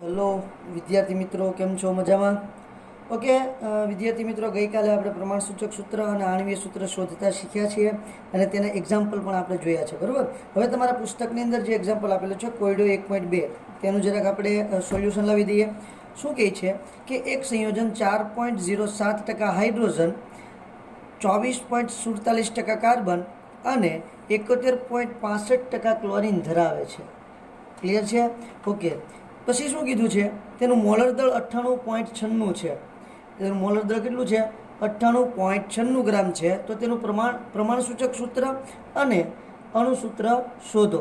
Hello વિદ્યાર્થી મિત્રો, કેમ છો? મજામાં? ઓકે વિદ્યાર્થી મિત્રો, ગઈકાલે આપણે પ્રમાણસૂચક સૂત્ર અને આણ્વીય સૂત્ર શોધતા શીખ્યા છીએ અને તેના એક્ઝામ્પલ પણ આપણે જોયા છે, બરાબર. હવે તમારા પુસ્તકની અંદર જે એક્ઝામ્પલ આપેલું છે કોયડો 1.2, તેનું જરાક આપણે સોલ્યુશન લાવી દઈએ. શું કહે છે કે એક સંયોજન 4.07% હાઇડ્રોજન, 24.47% કાર્બન અને 71.65% ક્લોરીન ધરાવે છે. ક્લિયર છે? ઓકે. પછી શું કીધું છે? તેનું મોલર દળ 98.96 છે. તેનું મોલર દળ કેટલું છે? 98.96 ગ્રામ છે. તો તેનું પ્રમાણસૂચક સૂત્ર અને અણુસૂત્ર શોધો.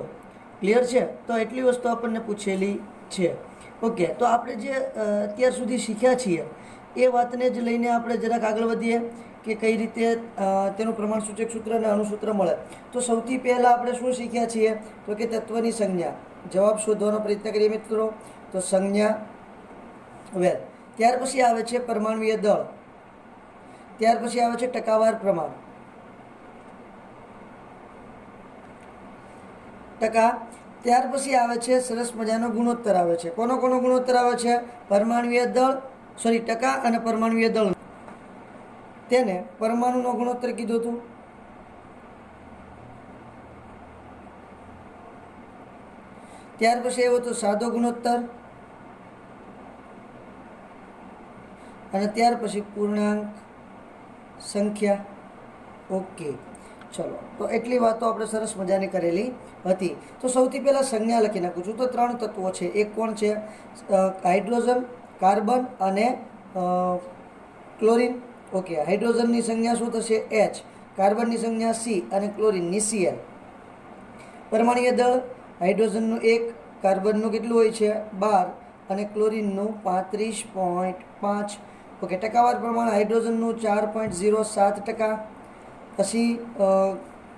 ક્લિયર છે? તો એટલી વસ્તુ આપણને પૂછેલી છે. ઓકે, તો આપણે જે અત્યાર સુધી શીખ્યા છીએ એ વાતને જ લઈને આપણે જરાક આગળ વધીએ કે કઈ રીતે તેનું પ્રમાણસૂચક સૂત્ર અને અણુસૂત્ર મળે. તો સૌથી પહેલાં આપણે શું શીખ્યા છીએ? તો કે તત્વની સંજ્ઞા. જવાબ શોધવાનો પ્રયત્ન કરીએ મિત્રો. તો સંજ્ઞા વેલ, ત્યાર પછી આવે છે પરમાણુય દળ, ત્યાર પછી આવે છે ટકાવાર પ્રમાણ, ટકા. ત્યાર પછી આવે છે સરસ મજાનો ગુણોત્તર આવે છે. કોનો ગુણોત્તર આવે છે? પરમાણુય દળ, ટકા અને પરમાણુય દળ. તેને પરમાણુનો ગુણોત્તર કીધું હતું. ત્યાર પછી આવ્યો તો સાદો ગુણોત્તર અને ત્યાર પછી પૂર્ણાંક સંખ્યા. ઓકે, ચલો. તો એટલી વાતો આપણે સરસ મજાની કરેલી હતી. તો સૌથી પહેલાં સંજ્ઞા લખી નાખું છું. તો 3 તત્વો છે. એક કોણ છે? હાઇડ્રોજન, કાર્બન અને ક્લોરીન. ઓકે, હાઇડ્રોજનની સંજ્ઞા શું થશે? H, કાર્બનની સંજ્ઞા C અને ક્લોરીનની Cl. પરમાણુય દળ હાઇડ્રોજનનું 1, કાર્બનનું કેટલું હોય છે? 12 અને ક્લોરીનનું 35.5. ઓકે, ટકાવાર પ્રમાણ હાઇડ્રોજનનું 4.07%, પછી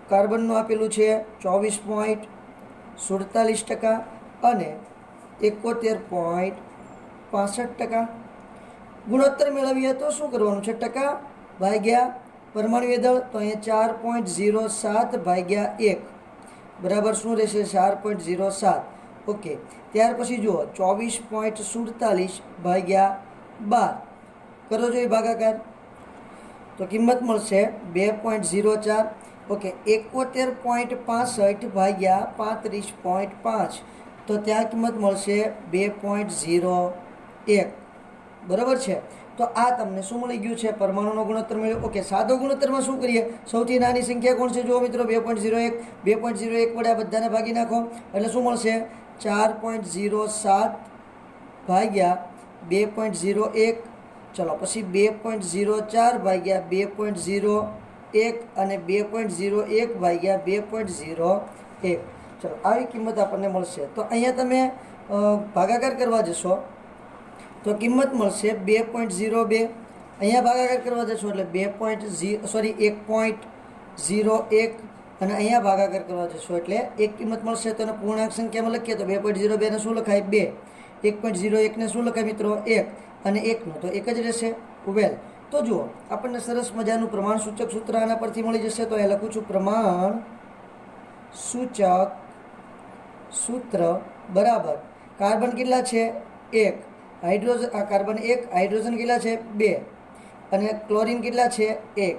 કાર્બનનું આપેલું છે 24.47% અને 71.65%. ગુણોત્તર મેળવીએ તો શું કરવાનું છે? ટકા ભાગ્યા પરમાણુય દળ. તો અહીંયા 4.07 ભાગ્યા 1 બરાબર શું રહેશે? 4.07. ઓકે, ત્યાર પછી જુઓ 24.47 ભાગ્યા 12 કરો જોઈએ ભાગાકાર. તો કિંમત મળશે 2.04. ઓકે, 71.65 ભાગ્યા 35.5, તો ત્યાં કિંમત મળશે 2.01. બરાબર છે? તો આ તમને શું મળી ગયું છે? પરમાણુનો ગુણોત્તર મળ્યો. ઓકે, સાદો ગુણોત્તરમાં શું કરીએ? સૌથી નાની સંખ્યા કોણ છે? જુઓ મિત્રો, 2.01. 2.01 વડે આ બધાને ભાગી નાખો એટલે શું મળશે? 4.07 ભાગ્યા 2.01. ચલો, પછી 2.04 ભાગ્યા 2.01 અને 2.01 ભાગ્યા 2.01. ચલો, આવી કિંમત આપણને મળશે. તો અહીંયા તમે ભાગાકાર કરવા જશો તો કિંમત મળશે 2.02. અહીંયા ભાગાકાર કરવા જશો એટલે 1.01 અને અહીંયા ભાગાકાર કરવા જશો એટલે એક કિંમત મળશે. તો એને પૂર્ણાંક સંખ્યામાં લખીએ તો 2.02 ને શું લખાય? 2. 1.01 ને શું લખાય મિત્રો? 1 અને 1નું તો 1 જ રહેશે. વેલ, તો જુઓ આપણને સરસ મજાનું પ્રમાણસૂચક સૂત્ર આના પરથી મળી જશે. તો એ લખું છું પ્રમાણસૂચક સૂત્ર બરાબર કાર્બન કેટલા છે? 1, હાઇડ્રોજન કાર્બન 1, હાઇડ્રોજન કેટલા છે? 2 અને ક્લોરીન કેટલા છે? 1,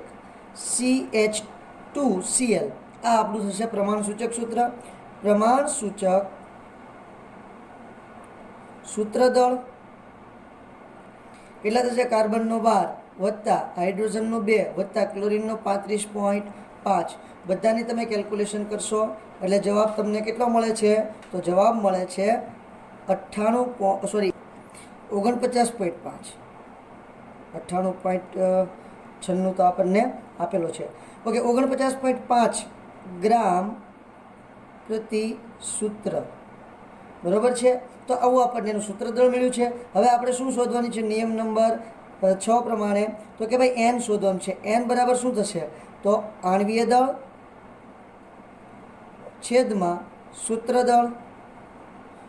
CH2Cl. આ આપણું થશે પ્રમાણસૂચક સૂત્ર. પ્રમાણસૂચક સૂત્ર દળ કેટલા થશે? કાર્બનનો 12 વત્તા હાઇડ્રોજનનો 2 વત્તા ક્લોરીનનો 35.5. બધાની તમે કેલ્ક્યુલેશન કરશો એટલે જવાબ તમને કેટલો મળે છે? તો જવાબ મળે છે 49.5. 98.96 તો આપણને આપેલો છે. ઓકે, 49.5 ગ્રામ પ્રતિ સૂત્ર. બરાબર છે? તો આવું આપણને એનું સૂત્ર દળ મળ્યું છે. હવે આપણે શું શોધવાની છે? નિયમ નંબર 6 પ્રમાણે તો કે ભાઈ n શોધવાનું છે. n બરાબર શું થશે? તો આણ્વીય દળ છેદમાં સૂત્ર દળ.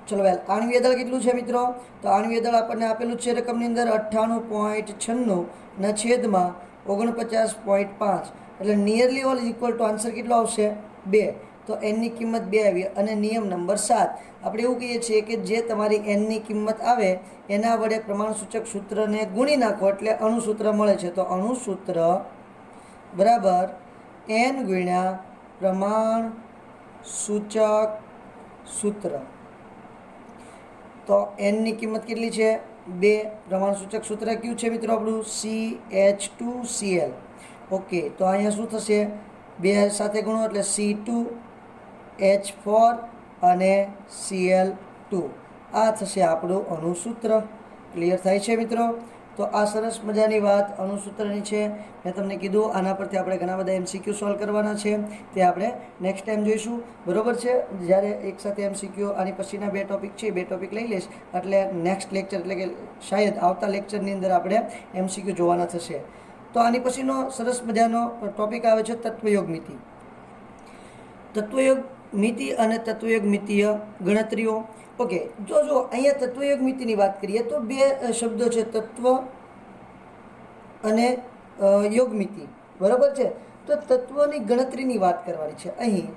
ચલો વેલ, આણ્વીય દળ કેટલું છે મિત્રો? તો આણ્વીય દળ આપણને આપેલું છે રકમની અંદર 98.96 ના છેદમાં 49.5 એટલે nearly all equal to answer કેટલો આવશે? 2. તો એનની કિંમત 2 આવી અને નિયમ નંબર 7 આપણે એવું કહીએ છીએ કે જે તમારી એનની કિંમત આવે એના વડે પ્રમાણસૂચક સૂત્રને ગુણી નાખો એટલે અણુસૂત્ર મળે છે. તો અણુસૂત્ર બરાબર એન ગુણ્યા પ્રમાણસૂચક સૂત્ર. તો એનની કિંમત કેટલી છે? 2. પ્રમાણસૂચક સૂત્ર કયું છે મિત્રો આપણું? CH2Cl. ઓકે, તો અહીંયા શું થશે? 2 સાથે ગુણો એટલે C2H4 અને Cl2. આ થશે આપણું અણુસૂત્ર. ક્લિયર થાય છે મિત્રો? તો આ સરસ મજાની વાત અણુસૂત્રની છે. મેં તમને કીધું આના પરથી આપણે ઘણા બધા MCQ સોલ્વ કરવાના છે, તે આપણે નેક્સ્ટ ટાઈમ જોઈશું. બરોબર છે? જ્યારે એકસાથે MCQ આની પછીના 2 ટોપિક છે, 2 ટોપિક લઈ લઈશ એટલે નેક્સ્ટ લેક્ચર એટલે કે શાયદ આવતા લેક્ચરની અંદર આપણે MCQ જોવાના થશે. તો આની પછીનો સરસ મજાનો ટોપિક આવે છે તત્વયોગ મિતિ. તત્વયોગ મિતિ અને તત્વયોગ મિતિય ગણતરીઓ. ઓકે, જો અહીંયા તત્વયોગ મિતિની વાત કરીએ તો 2 શબ્દો છે, તત્વ અને યોગ મિતિ. બરાબર છે? તો તત્વની ગણતરીની વાત કરવાની છે. અહીં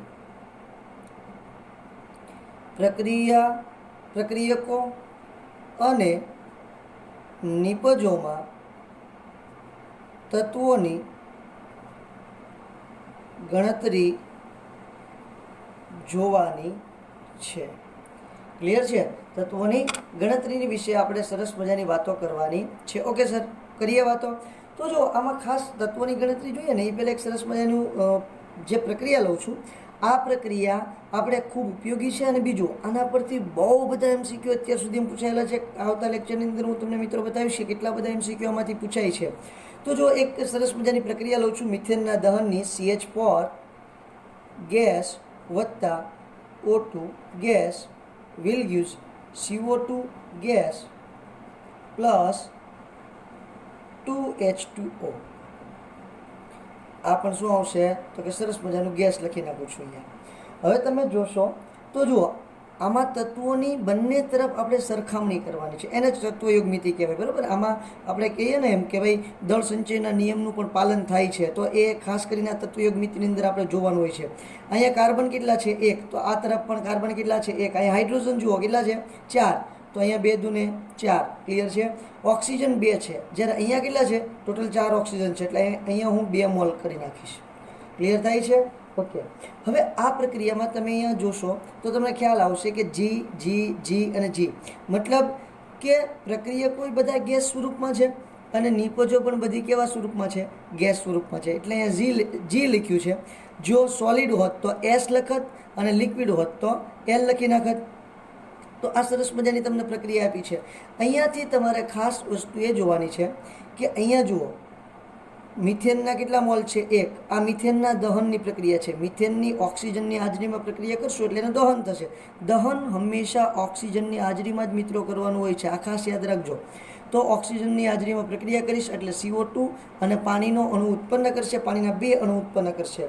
પ્રક્રિયકો અને નિપજોમાં તત્વોની ગણતરી જોવાની છે. ક્લિયર છે? તત્વોની ગણતરીની વિશે આપણે સરસ મજાની વાતો કરવાની છે. ઓકે સર, કરીએ વાતો. તો જો આમાં ખાસ તત્વોની ગણતરી જોઈએ ને એ પહેલાં એક સરસ મજાનું જે પ્રક્રિયા લઉં છું, આ પ્રક્રિયા આપણે ખૂબ ઉપયોગી છે. અને બીજું, આના પરથી બહુ બધા MCQ અત્યાર સુધી પૂછાયેલા છે. આવતા લેક્ચરની અંદર હું તમને મિત્રો બતાવીશ કે કેટલા બધા MCQ આમાંથી પૂછાય છે. તો જો એક સરસ મજાની પ્રક્રિયા લઉં છું, મિથેનના દહનની CH4 ગેસ વત્તા O2 gas will gives CO2 gas plus 2H2O. આ પણ શું આવશે? તો કે સરસ મજાનું ગેસ લખી નાખું છું અહીંયા. હવે તમે જોશો તો જુઓ, આમાં તત્વોની બંને તરફ આપણે સરખામણી કરવાની છે. એને જ તત્વયોગ મિતિ કહેવાય. બરાબર? આમાં આપણે કહીએ ને એમ કે ભાઈ દળ સંચયના નિયમનું પણ પાલન થાય છે. તો એ ખાસ કરીને આ તત્વયોગ મિતિની અંદર આપણે જોવાનું હોય છે. અહીંયા કાર્બન કેટલા છે? 1. તો આ તરફ પણ કાર્બન કેટલા છે? 1. અહીંયા હાઇડ્રોજન જુઓ કેટલા છે? 4. તો અહીંયા 2 દુને 4. ક્લિયર છે? ઓક્સિજન 2 છે, જ્યારે અહીંયા કેટલા છે? ટોટલ 4 ઓક્સિજન છે, એટલે અહીંયા હું 2 મોલ કરી નાખીશ. ક્લિયર થાય છે? ઓકે, હવે આ પ્રક્રિયામાં તમે અહીંયા જોશો તો તમને ખ્યાલ આવશે કે G અને G મતલબ કે પ્રક્રિયકો બધા ગેસ સ્વરૂપમાં છે અને નિપજો પણ બધી કેવા સ્વરૂપમાં છે? ગેસ સ્વરૂપમાં છે. એટલે અહીંયા G લખ્યું છે. જો સોલિડ હોત તો S લખત અને લિક્વિડ હોત તો L લખી નાખત. તો આ સરસ મજાની તમને પ્રક્રિયા આપી છે. અહીંયાથી તમારે ખાસ વસ્તુ એ જોવાની છે કે અહીંયા જુઓ, મિથેનના કેટલા મોલ છે? 1. આ મિથેનના દહનની પ્રક્રિયા છે. મિથેનની ઓક્સિજનની હાજરીમાં પ્રક્રિયા કરશો એટલે એનું દહન થશે. દહન હંમેશા ઓક્સિજનની હાજરીમાં જ મિત્રો કરવાનું હોય છે. આ ખાસ યાદ રાખજો. તો ઓક્સિજનની હાજરીમાં પ્રક્રિયા કરીશ એટલે CO2 અને પાણીનો અણુ ઉત્પન્ન કરશે, પાણીના 2 અણુ ઉત્પન્ન કરશે.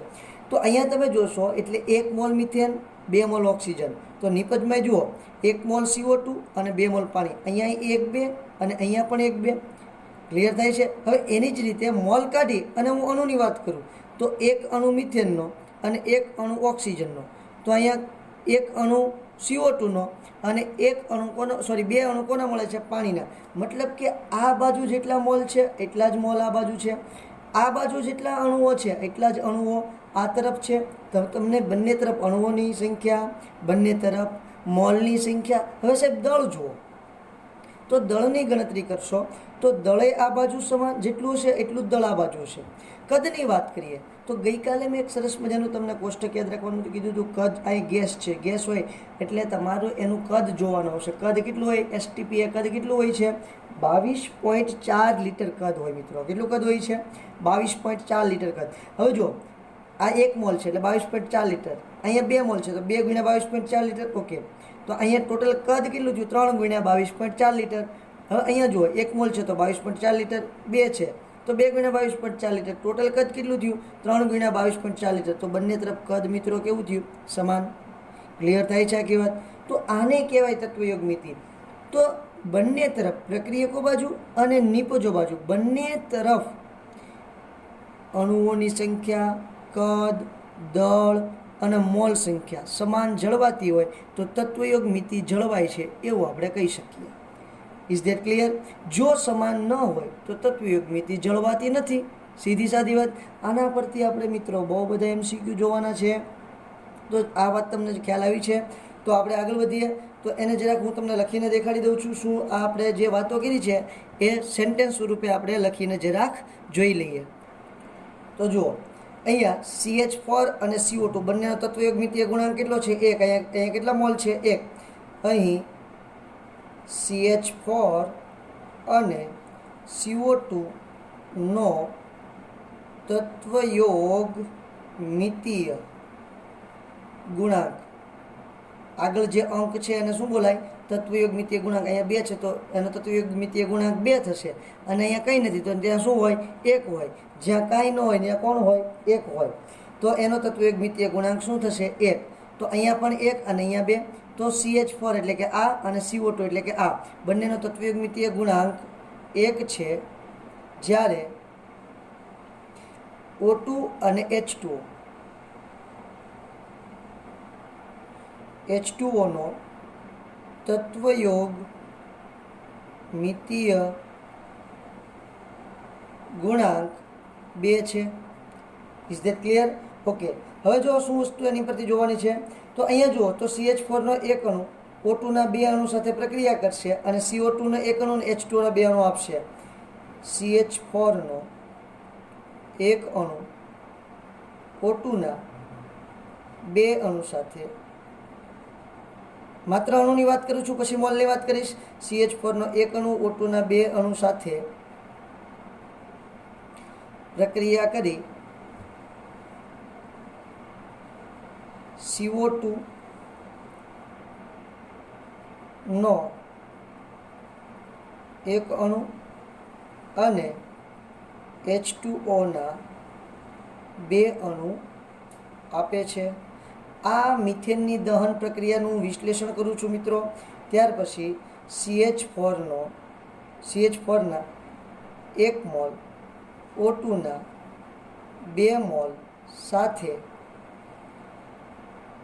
તો અહીંયા તમે જોશો એટલે 1 મોલ મિથેન, 2 મોલ ઓક્સિજન. તો નિપજમાં જુઓ 1 મોલ CO2 અને 2 મોલ પાણી. અહીંયા 1 2 અને અહીંયા પણ 1 2. ક્લિયર થાય છે? હવે એની જ રીતે મોલ કાઢી અને હું અણુની વાત કરું તો 1 અણુ મિથેનનો અને 1 અણુ ઓક્સિજનનો. તો અહીંયા 1 અણુ CO2નો અને 1 અણુ કોનો 2 અણુ કોના મળે છે? પાણીના. મતલબ કે આ બાજુ જેટલા મોલ છે એટલા જ મોલ આ બાજુ છે. આ બાજુ જેટલા અણુઓ છે એટલા જ અણુઓ આ તરફ છે. તો તમને બંને તરફ અણુઓની સંખ્યા, બંને તરફ મોલની સંખ્યા. હવે સાહેબ દળ જુઓ તો દળની ગણતરી કરશો તો દળે આ બાજુ સમાન જેટલું હશે એટલું જ દળ આ બાજુ હશે. કદની વાત કરીએ તો ગઈકાલે મેં એક સરસ મજાનું તમને કોષ્ટક યાદ રાખવાનું કીધું હતું. કદ આ ગેસ છે, ગેસ હોય એટલે તમારું એનું કદ જોવાનું આવશે. કદ કેટલું હોય? STP એ કદ કેટલું હોય છે? 22.4 લીટર કદ હોય મિત્રો. કેટલું કદ હોય છે? 22.4 લીટર કદ. હવે જો આ 1 મોલ છે એટલે 22.4 લીટર. અહીંયા 2 મોલ છે તો 2 ગુણ્યા 22.4 લીટર. ઓકે, તો અહીંયા ટોટલ કદ કેટલું થયું? 3 ગુણ્યા 22.4 લીટર. હવે અહીંયા જુઓ 1 મોલ છે તો 22.4 લીટર, 2 છે તો 2 ગુણ્યા 22.4 લીટર. ટોટલ કદ કેટલું થયું? 3 ગુણ્યા 22.4 લીટર. તો બંને તરફ કદ મિત્રો કેવું થયું? સમાન. ક્લિયર થાય છે આખી વાત? તો આને કહેવાય તત્વયોગ મિતિ. તો બંને તરફ પ્રક્રિયકો બાજુ અને નિપજો બાજુ બંને તરફ અણુઓની સંખ્યા, કદ, દળ અને મોલ સંખ્યા સમાન જળવાતી હોય તો તત્વયોગ મિતિ જળવાય છે એવું આપણે કહી શકીએ. Is that clear? જો સમાન ન હોય તો તત્વયોગ મિતિ જળવાતી નથી. સીધી સાદી વાત. આના પરથી આપણે મિત્રો બહુ બધા MCQ જોવાના છે. તો આ વાત તમને ખ્યાલ આવી છે. તો આપણે આગળ વધીએ. તો એને જરાક હું તમને લખીને દેખાડી દઉં છું. શું આપણે જે વાતો કરી છે એ સેન્ટેન્સ સ્વરૂપે આપણે લખીને જરાક જોઈ લઈએ. તો જુઓ, અહીંયા CH4 અને CO2 બંનેનો તત્વયોગ મિતીય ગુણાંક કેટલો છે? 1. અહીંયા કેટલા મોલ છે? 1. અહીં CH4 અને CO2 નો તત્વયોગ મિતીય ગુણાંક, આગળ જે અંક છે એને શું બોલાય? તત્વયોગ મિતીય ગુણાંક. અહીંયા 2 છે તો એનો તત્વયોગ મિતીય ગુણાંક 2 થશે. અને અહીંયા કંઈ નથી તો ત્યાં શું હોય? 1 હોય. જ્યાં કાંઈ ન હોય ત્યાં કોણ હોય? 1 હોય. તો એનો તત્વયોગ મિતીય ગુણાંક શું થશે? 1. તો અહીંયા પણ 1 અને અહીંયા 2. તો CH4 એટલે કે આ અને CO2 એટલે કે આ બંનેનો તત્વયોગ મિતીય ગુણાંક 1 છે. જ્યારે O2 અને H2O નો તત્વયોગ મિતીય ગુણાંક 2 છે. Is that clear? ઓકે. હવે જો શું વસ્તુ એની પરથી જોવાની છે તો અહીંયા જુઓ તો CH4 નો 1 અણુ O2 ના 2 અણુ સાથે પ્રક્રિયા કરશે અને CO2 નો 1 અણુ અને H2O ના 2 અણુ આપશે. CH4 નો 1 અણુ O2 ના 2 અણુ સાથે, માત્ર અણુની વાત કરું છું, પછી મોલની વાત કરીશ. CH4 નો 1 અણુ O2 ના 2 અણુ સાથે પ્રક્રિયા કરી CO2 નો 1 અણુ અને H2O ના 2 અણુ આપે છે. આ મિથેનની દહન પ્રક્રિયાનું વિશ્લેષણ કરું છું મિત્રો. ત્યાર પછી CH4 ના 1 મોલ O2 ના 2 મોલ સાથે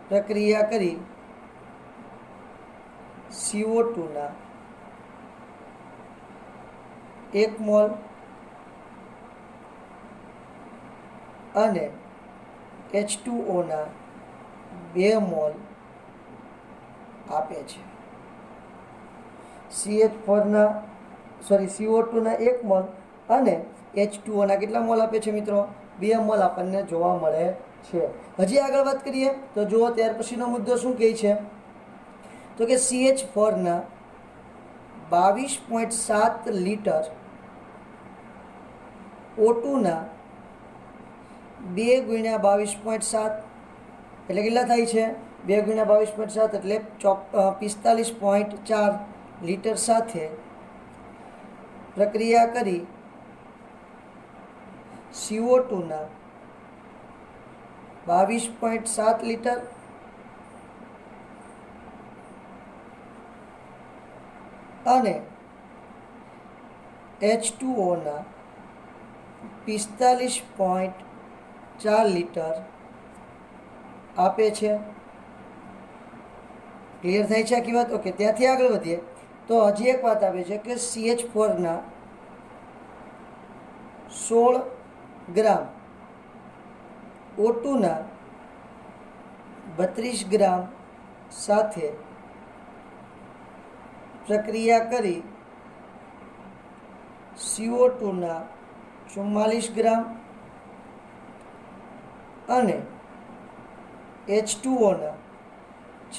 પ્રક્રિયા કરી CO2 ના 1 મોલ અને H2O ના 2 મોલ આપે છે. CO2 ના 1 મોલ અને H2O ના કેટલા મોલ આપે છે મિત્રો? 2 મોલ આપણને જોવા મળે છે. હજી આગળ વાત કરીએ તો જુઓ, ત્યાર પછીનો મુદ્દો શું કહે છે તો કે CH4 ના 22.7 લીટર O2 ના 2 ગુણ્યા 22.7 એટલે કેટલા થાય છે? 2 ગુણ્યા 22.7 એટલે 45.4 લીટર સાથે પ્રક્રિયા કરી CO2 ના 22.7 લીટર અને H2O ના 45.4 લીટર આપે છે. ક્લિયર થાય છે આખી વાત? ઓકે. ત્યાંથી આગળ વધીએ તો હજી એક વાત આવે છે કે CH4 ના 16 ગ્રામ O2 ના 32 ગ્રામ સાથે પ્રક્રિયા કરી CO2 ના 44 ગ્રામ અને H2O ના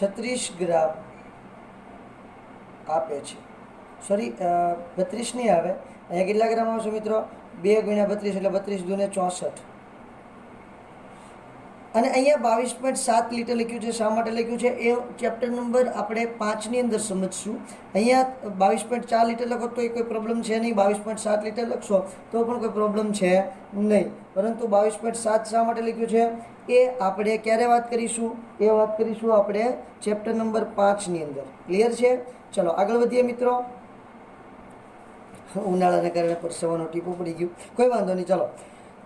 36 ગ્રામ આપે છે. 32 નહીં આવે, અહીંયા કેટલા ગ્રામ આવશે મિત્રો? 2 ગુણ્યા 32 એટલે 32 દૂને 64. અને અહીંયા 22.7 લીટર લખ્યું છે. શા માટે લખ્યું છે એ ચેપ્ટર નંબર આપણે 5 ની અંદર સમજશું. અહીંયા 22.4 લીટર લખો તો એ કોઈ પ્રોબ્લેમ છે નહીં, 22.7 લીટર લખશો તો પણ કોઈ પ્રોબ્લેમ છે નહીં. પરંતુ 22.7 શા માટે લખ્યું છે એ આપણે ક્યારે વાત કરીશું? એ વાત કરીશું આપણે ચેપ્ટર નંબર 5 ની અંદર. ક્લિયર છે? ચલો આગળ વધીએ મિત્રો. ઉનાળાને કારણે પરસેવાનો ટીપો પડી ગયું, કોઈ વાંધો નહીં. ચલો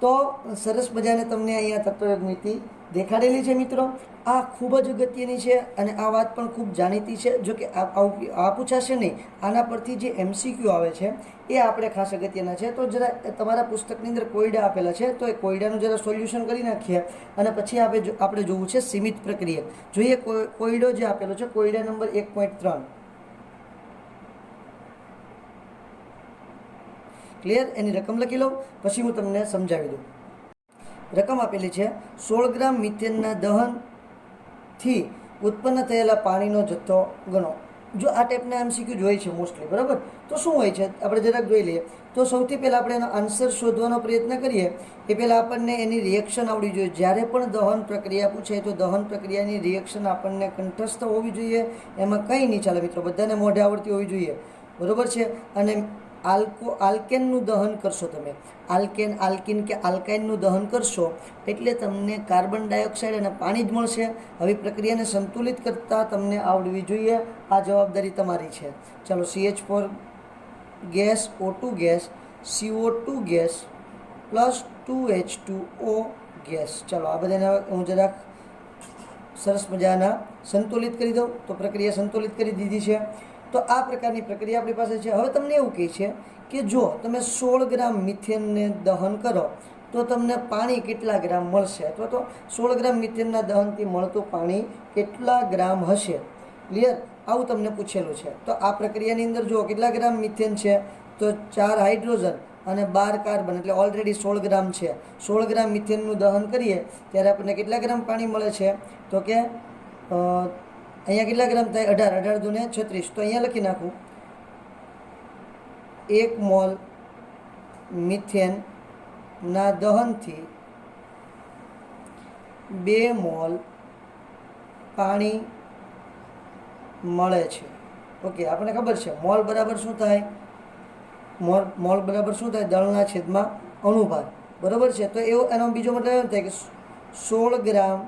તો સરસ મજાને તમને અહીંયા તત્વયોગ મિતિ દેખાડેલી છે મિત્રો. આ ખૂબ જ અગત્યની છે અને આ વાત પણ ખૂબ જાણીતી છે. જો કે આ પૂછાશે નહીં, આના પરથી જે MCQ આવે છે એ આપણે ખાસ અગત્યના છે. તો જરા તમારા પુસ્તકની અંદર કોયડા આપેલા છે, તો એ કોયડાનું જરા સોલ્યુશન કરી નાખીએ અને પછી આપણે જોવું છે સીમિત પ્રક્રિયા. જોઈએ કોયડો જે આપેલો છે, કોયડા નંબર 1.3. ક્લિયર? એની રકમ લખી લો, પછી હું તમને સમજાવી દઉં. રકમ આપેલી છે 16 ગ્રામ મિથેનના દહનથી ઉત્પન્ન થયેલા પાણીનો જથ્થો ગણો. જો આ ટાઈપના MCQ હોય છે મોસ્ટલી, બરાબર? તો શું હોય છે આપણે જરાક જોઈ લઈએ. તો સૌથી પહેલાં આપણે એનો આન્સર શોધવાનો પ્રયત્ન કરીએ એ પહેલાં આપણને એની રિએક્શન આવડવી જોઈએ. જ્યારે પણ દહન પ્રક્રિયા પૂછાય તો દહન પ્રક્રિયાની રિએક્શન આપણને કંઠસ્થ હોવી જોઈએ. એમાં કંઈ નહીં ચાલે મિત્રો, બધાને મોઢે આવડતી હોવી જોઈએ, બરાબર છે? અને આલ્કેનનું દહન કરશો તમે, આલ્કીન કે આલ્કાઇનનું દહન કરશો એટલે તમને કાર્બન ડાયોક્સાઇડ અને પાણી જ મળશે. હવે પ્રક્રિયાને સંતુલિત કરતાં તમને આવડવી જોઈએ. આ જવાબદારી તમારી છે. ચાલો, CH4 gas, O2 gas, CO2 gas plus 2H2O gas. ચાલો, આ બધાને હું જરાક સરસ મજાના સંતુલિત કરી દઉં. તો પ્રક્રિયા સંતુલિત કરી દીધી છે. તો આ પ્રકારની પ્રક્રિયા આપણી પાસે છે. હવે તમને એવું કહે છે કે જો તમે 16 ગ્રામ મિથેનને દહન કરો તો તમને પાણી કેટલા ગ્રામ મળશે, અથવા તો 16 ગ્રામ મિથેનના દહનથી મળતું પાણી કેટલા ગ્રામ હશે. ક્લિયર? આવું તમને પૂછેલું છે. તો આ પ્રક્રિયાની અંદર જુઓ કેટલા ગ્રામ મિથેન છે, તો 4 હાઇડ્રોજન અને 12 કાર્બન, એટલે ઓલરેડી 16 ગ્રામ છે. 16 ગ્રામ મિથેનનું દહન કરીએ ત્યારે આપણને કેટલા ગ્રામ પાણી મળે છે, તો કે અહીંયા કેટલા ગ્રામ થાય? 18 દુને 36. તો અહીંયા લખી નાખું 1 મોલ મિથેનના દહનથી 2 મોલ પાણી મળે છે. ઓકે, આપણને ખબર છે મોલ બરાબર શું થાય? મોલ બરાબર શું થાય? દળના છેદમાં અણુભાર, બરાબર છે? તો એનો બીજો મતલબ એમ થાય કે 16 ગ્રામ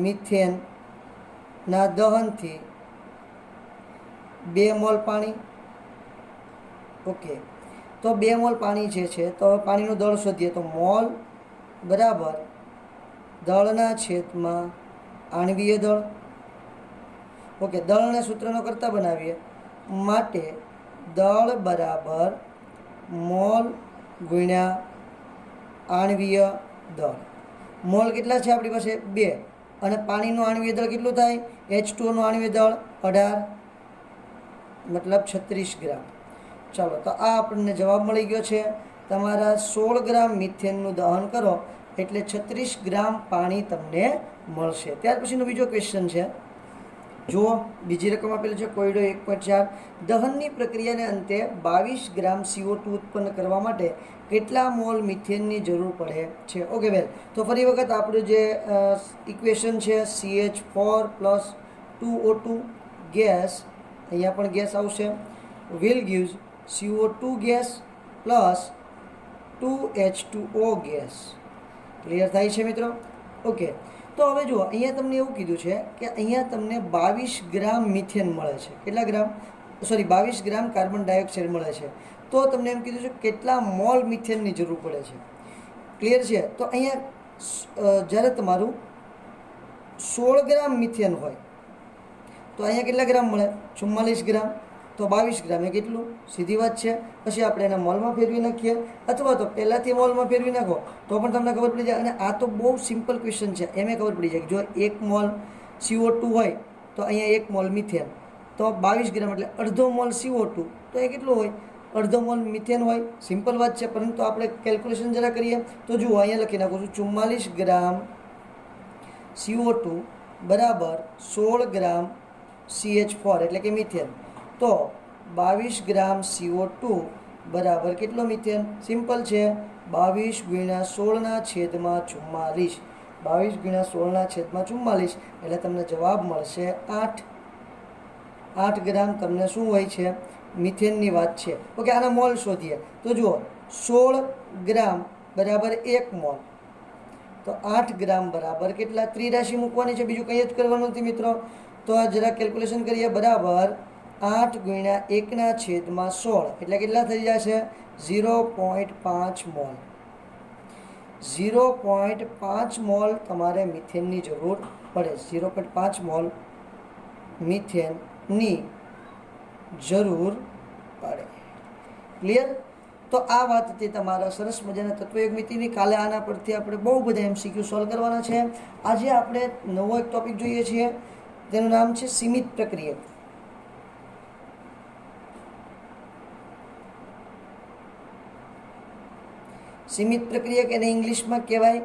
મિથેન ના દહનથી 2 મોલ પાણી. ઓકે, તો 2 મોલ પાણી જે છે, તો પાણીનું દળ શોધીએ તો મોલ બરાબર દળના છેદમાં આણ્વીય દળ. ઓકે, દળને સૂત્રનો કરતા બનાવીએ માટે દળ બરાબર મોલ ગુણ્યા આણ્વીય દળ. મોલ કેટલા છે આપણી પાસે? 2. અને પાણીનું આણ્વીય દળ કેટલું થાય? H2O નું આણ્વીય દળ 18, મતલબ 36 ગ્રામ. ચાલો, તો આ આપણને જવાબ મળી ગયો છે. તમારા 16 ગ્રામ મિથેનનું દહન કરો એટલે 36 ગ્રામ પાણી તમને મળશે. ત્યાર પછીનો બીજો ક્વેશ્ચન છે, જુઓ. બીજી રકમ આપેલી છે કોયડો 1.4. દહનની પ્રક્રિયાને અંતે 22 ગ્રામ CO2 ઉત્પન્ન કરવા માટે કેટલા મોલ મિથેનની જરૂર પડે છે? ઓકે વેલ, તો ફરી વખત આપણું જે ઇક્વેશન છે CH4 પ્લસ 2O2 ગેસ, અહીંયા પણ ગેસ આવશે, will gives CO2 gas plus 2H2O gas. Clear થાય છે મિત્રો? ઓકે, તો હવે જુઓ, અહીંયા તમને એવું કીધું છે કે અહીંયા તમને 22 ગ્રામ મિથેન મળે છે. કેટલા ગ્રામ? 22 ગ્રામ કાર્બન ડાયોક્સાઇડ મળે છે. તો તમને એમ કીધું છે કેટલા મોલ મિથેનની જરૂર પડે છે. ક્લિયર છે? તો અહીંયા જ્યારે તમારું 16 ગ્રામ મિથેન હોય તો અહીંયા કેટલા ગ્રામ મળે? 44 ગ્રામ. તો 22 ગ્રામ એ કેટલું? સીધી વાત છે. પછી આપણે એને મોલમાં ફેરવી નાખીએ, અથવા તો પહેલાંથી મોલમાં ફેરવી નાખો તો પણ તમને ખબર પડી જાય. અને આ તો બહુ સિમ્પલ ક્વેશ્ચન છે, એમ ખબર પડી જાય. જો 1 મોલ CO2 હોય તો અહીંયા 1 મોલ મિથેન, તો 22 ગ્રામ એટલે અડધો મોલ CO2, તો એ કેટલું હોય? અડધો મોલ મિથેન હોય. સિમ્પલ વાત છે, પરંતુ આપણે કેલ્ક્યુલેશન જરા કરીએ તો જુઓ, અહીંયા લખી નાખું છું 44 ગ્રામ CO2 બરાબર 16 ગ્રામ CH4 એટલે કે મિથેન. તો 22 ગ્રામ CO2 બરાબર કેટલો મિથેન? સિમ્પલ છે, 22 ગુણ્યા 16 છેદમાં 44. 22 ગુણ્યા 16 છેદમાં 44 એટલે તમને જવાબ મળશે 8. 8 ગ્રામ તમને શું હોય છે? મિથેનની વાત છે. ઓકે, આના મોલ શોધીએ તો જુઓ, 16 ગ્રામ બરાબર 1 મોલ, તો 8 ગ્રામ બરાબર કેટલા? ત્રિરાશિ મૂકવાની છે, બીજું કંઈ જ કરવાનું નથી મિત્રો. તો આ જરા કેલ્ક્યુલેશન કરીએ. બરાબર 8 ગુણ્યા 1 છેદમાં 16 એટલે કેટલા થઈ જશે? 0.5 મોલ. 0.5 મોલ તમારે મિથેનની જરૂર પડે. 0.5 મોલ મિથેનની જરૂર પડે. ક્લિયર? તો આ વાત હતી તમારા સરસ મજાના તત્વયોગ મિતિની. કાલે આના પરથી આપણે બહુ બધા MCQ સોલ્વ કરવાના છે. આજે આપણે નવો એક ટોપિક જોઈએ છીએ, તેનું નામ છે સીમિત પ્રક્રિયક. સીમિત પ્રક્રિયક એને ઇંગ્લિશમાં કહેવાય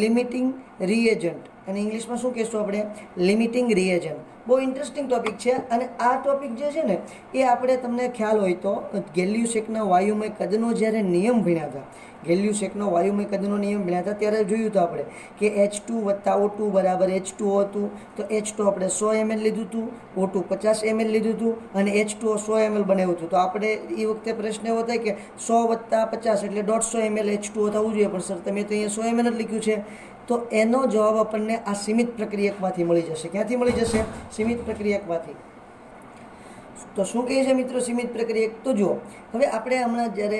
લિમિટિંગ રિએજન્ટ. અને ઇંગ્લિશમાં શું કહેશું આપણે? Limiting reagent. બહુ ઇન્ટરેસ્ટિંગ ટોપિક છે. અને આ ટોપિક જે છે ને એ આપણે, તમને ખ્યાલ હોય તો ગેલ્યુસેકના વાયુમય કદનો જ્યારે નિયમ ભણ્યા હતા, ગેલ્યુસેકનો વાયુમય કદનો નિયમ ભણ્યા હતા ત્યારે જોયું હતું આપણે કે H2 + O2 = H2O હતું. તો H2 આપણે 100 ml લીધું હતું, O2 50 ml લીધું હતું અને H2O 100 ml બનાવ્યું હતું. તો આપણે એ વખતે પ્રશ્ન એવો થાય કે 100 + 50 એટલે 150 ml H2O થવું જોઈએ, પણ સર તમે તો અહીંયા 100 ml જ લખ્યું છે. તો એનો જવાબ આપણને આ સીમિત પ્રક્રિયકમાંથી મળી જશે. ક્યાંથી મળી જશે? સીમિત પ્રક્રિયકમાંથી. તો શું કહે છે મિત્રો સીમિત પ્રક્રિયક? તો જુઓ, હવે આપણે હમણાં જ્યારે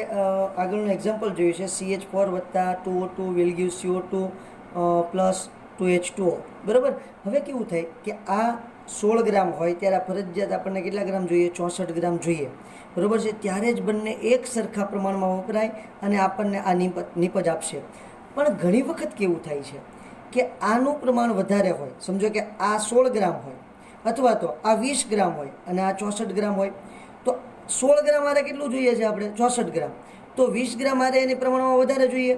આગળનું એક્ઝામ્પલ જોયું છે, CH4 + 2O2 will give CO2 + 2H2O. બરાબર. હવે કેવું થાય કે આ 16 ગ્રામ હોય ત્યારે ફરજિયાત આપણને કેટલા ગ્રામ જોઈએ? 64 ગ્રામ જોઈએ. બરાબર છે. ત્યારે જ બંને એક સરખા પ્રમાણમાં વપરાય અને આપણને આ નિપજ આપશે. પણ ઘણી વખત કેવું થાય છે કે આનું પ્રમાણ વધારે હોય. સમજો કે આ 16 ગ્રામ હોય અથવા તો આ 20 ગ્રામ હોય અને આ 64 ગ્રામ હોય. તો 16 ગ્રામ મારે કેટલું જોઈએ છે આપણે? 64 ગ્રામ. તો 20 ગ્રામ મારે એની પ્રમાણમાં વધારે જોઈએ.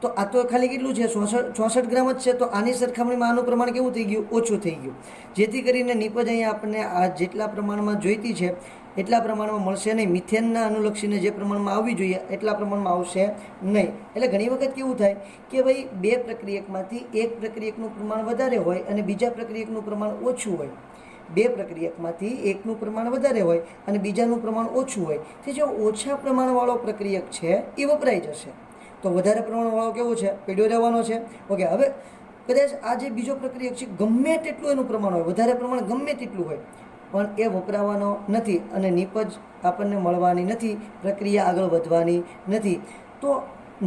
તો આ તો ખાલી કેટલું છે? 64 ગ્રામ જ છે. તો આની સરખામણીમાં આનું પ્રમાણ કેવું થઈ ગયું? ઓછું થઈ ગયું. જેથી કરીને નિપજ અહીંયા આપણને આ જેટલા પ્રમાણમાં જોઈતી છે એટલા પ્રમાણમાં મળશે નહીં. મિથેનના અનુલક્ષીને જે પ્રમાણમાં આવવી જોઈએ એટલા પ્રમાણમાં આવશે નહીં. એટલે ઘણી વખત કેવું થાય કે ભાઈ બે પ્રક્રિયકમાંથી એક પ્રક્રિયકનું પ્રમાણ વધારે હોય અને બીજા પ્રક્રિયકનું પ્રમાણ ઓછું હોય. બે પ્રક્રિયકમાંથી એકનું પ્રમાણ વધારે હોય અને બીજાનું પ્રમાણ ઓછું હોય. તે જે ઓછા પ્રમાણવાળો પ્રક્રિયક છે એ વપરાઈ જશે. તો વધારે પ્રમાણવાળો કેવો છે? પીડ્યો રહેવાનો છે. ઓકે. હવે કદાચ આ જે બીજો પ્રક્રિયક છે ગમે તેટલું એનું પ્રમાણ હોય, વધારે પ્રમાણ ગમે તેટલું હોય, પણ એ વપરાવાનો નથી અને નિપજ આપણને મળવાની નથી, પ્રક્રિયા આગળ વધવાની નથી. તો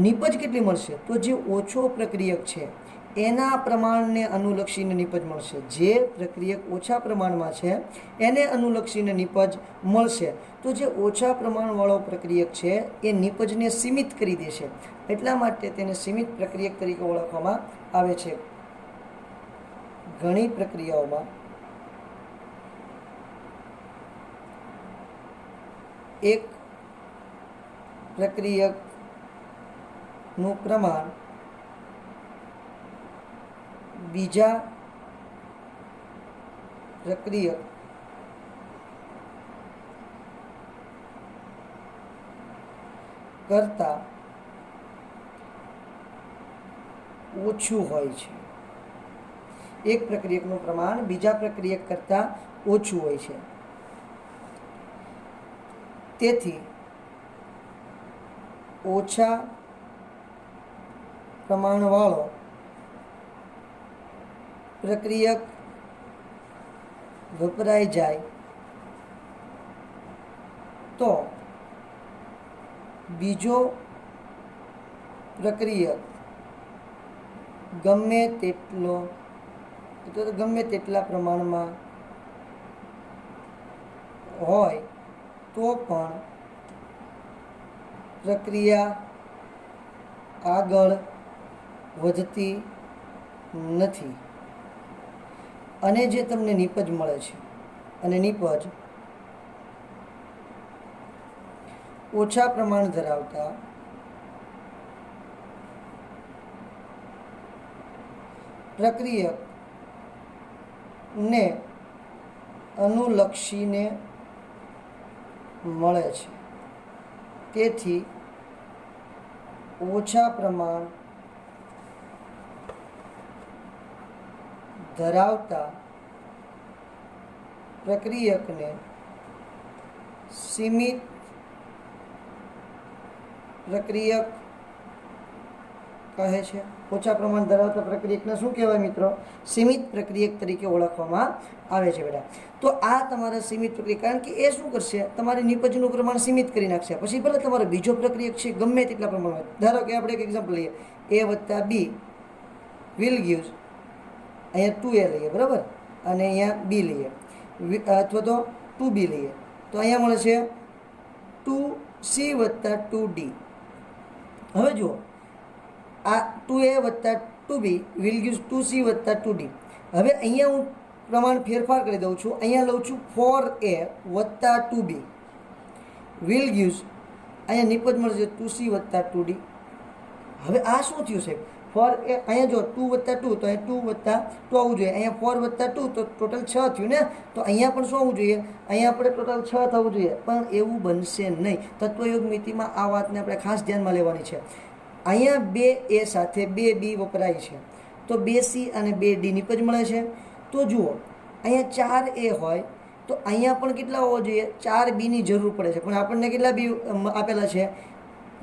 નિપજ કેટલી મળશે? તો જે ઓછો પ્રક્રિયક છે એના પ્રમાણને અનુલક્ષીને નિપજ મળશે. જે પ્રક્રિયક ઓછા પ્રમાણમાં છે એને અનુલક્ષીને નિપજ મળશે. તો જે ઓછા પ્રમાણવાળો પ્રક્રિયક છે એ નિપજને સીમિત કરી દેશે. એટલા માટે તેને સીમિત પ્રક્રિયક તરીકે ઓળખવામાં આવે છે. ઘણી પ્રક્રિયાઓમાં એક પ્રક્રિયકનું પ્રમાણ બીજા પ્રક્રિયક કરતાં ઓછું હોય છે. એક પ્રક્રિયકનું પ્રમાણ બીજા પ્રક્રિયક કરતાં ઓછું હોય છે. તેથી ઓછા પ્રમાણવાળો પ્રક્રિયક વપરાઈ જાય તો બીજો પ્રક્રિયક ગમે તેટલા પ્રમાણમાં હોય તો પણ પ્રક્રિયા આગળ વધતી નથી. અને જે તમને નિપજ મળે છે અને નિપજ ઓછા પ્રમાણ ધરાવતા પ્રક્રિયકને અનુલક્ષીને મળે છે. તેથી ઓછા પ્રમાણ ધરાવતા પ્રક્રિયકને સીમિત પ્રક્રિયક કહે છે. ઓછા પ્રમાણ ધરાવતા પ્રક્રિયકને શું કહેવાય મિત્રો? સીમિત પ્રક્રિયક તરીકે ઓળખવામાં આવે છે બેટા. તો આ તમારે સીમિત પ્રક્રિયા, કારણ કે એ શું કરશે, તમારી નિપજનું પ્રમાણ સીમિત કરી નાખશે. પછી ભલે તમારો બીજો પ્રક્રિયક છે ગમે તેટલા પ્રમાણમાં, ધારો કે આપણે એક એક્ઝામ્પલ લઈએ, a વત્તા b વિલ ગીવ્સ, અહીંયા 2a લઈએ બરાબર, અને અહીંયા b લઈએ, અથવા તો 2b લઈએ, તો અહીંયા મળે છે 2c વત્તા 2d. હવે જુઓ, આ 2a વત્તા 2b વિલ ગીવ્સ 2c વત્તા 2d. હવે અહીંયા હું પ્રમાણ ફેરફાર કરી દઉં છું, અહીંયા લઉં છું 4a વત્તા 2b વિલ ગીવ્સ, અહીંયા નિપજ મળશે 2c વત્તા 2d. હવે આ શું થયું સાહેબ? 4a, અહીંયા જો 2 વત્તા 2 તો અહીંયા 2 વત્તા 2 આવવું જોઈએ, અહીંયા 4 વત્તા 2 તો ટોટલ 6 થયું ને, તો અહીંયા પણ શું આવવું જોઈએ? અહીંયા આપણે ટોટલ 6 થવું જોઈએ, પણ એવું બનશે નહીં. તત્વયોગ મિતિમાં આ વાતને આપણે ખાસ ધ્યાનમાં લેવાની છે. અહીંયા 2a સાથે 2b વપરાય છે, તો 2c અને 2d નિપજ મળે છે. તો જુઓ, અહીંયા 4a હોય તો અહીંયા પણ કેટલા હોવા જોઈએ? 4b ની જરૂર પડે છે, પણ આપણને કેટલા b આપેલા છે?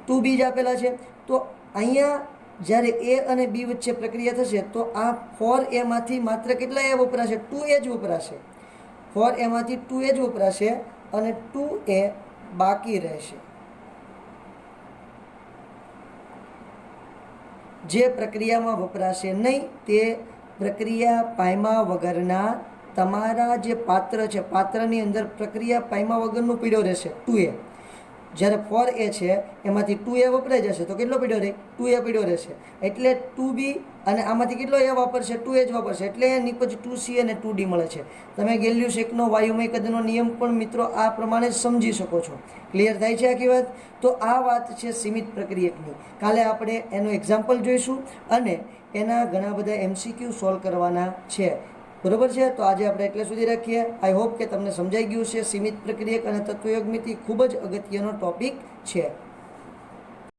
2b જ આપેલા છે. તો અહીંયા જ્યારે a અને b વચ્ચે પ્રક્રિયા થશે તો આ 4a માંથી માત્ર કેટલા a વપરાશે? 2a જ વપરાશે. 4a માંથી 2a જ વપરાશે અને 2a બાકી રહેશે. જે પ્રક્રિયામાં વપરાશે નહીં તે પ્રક્રિયા પાયમા વગરના તમારા જે પાત્ર છે, પાત્રની અંદર પ્રક્રિયા પાયમા વગરનું પીડ્યો રહેશે 2a. જ્યારે 4a છે એમાંથી 2a વપરાઈ જશે તો કેટલો પીડ્યો રહે? 2a પીડ્યો રહેશે. એટલે 2b અને આમાંથી કેટલો a વાપરશે? 2a જ વાપરશે. એટલે નિપજ 2c અને 2d મળે છે. તમે ગેલિયસ એકનો વાયુમય કદનો નિયમ પણ મિત્રો આ પ્રમાણે સમજી શકો છો. ક્લિયર થાય છે આખી વાત? તો આ વાત છે સીમિત પ્રક્રિયકની. કાલે આપણે એનું એક્ઝામ્પલ જોઈશું અને એના ઘણા બધા MCQ સોલ્વ કરવાના છે. બરોબર છે? તો આજે આપણે એટલે સુધી રાખીએ. આઈ હોપ કે તમને સમજાઈ ગયું છે. સીમિત પ્રક્રિયક અને તત્વયોગ મિતિ ખૂબ જ અગત્યનો ટોપિક છે.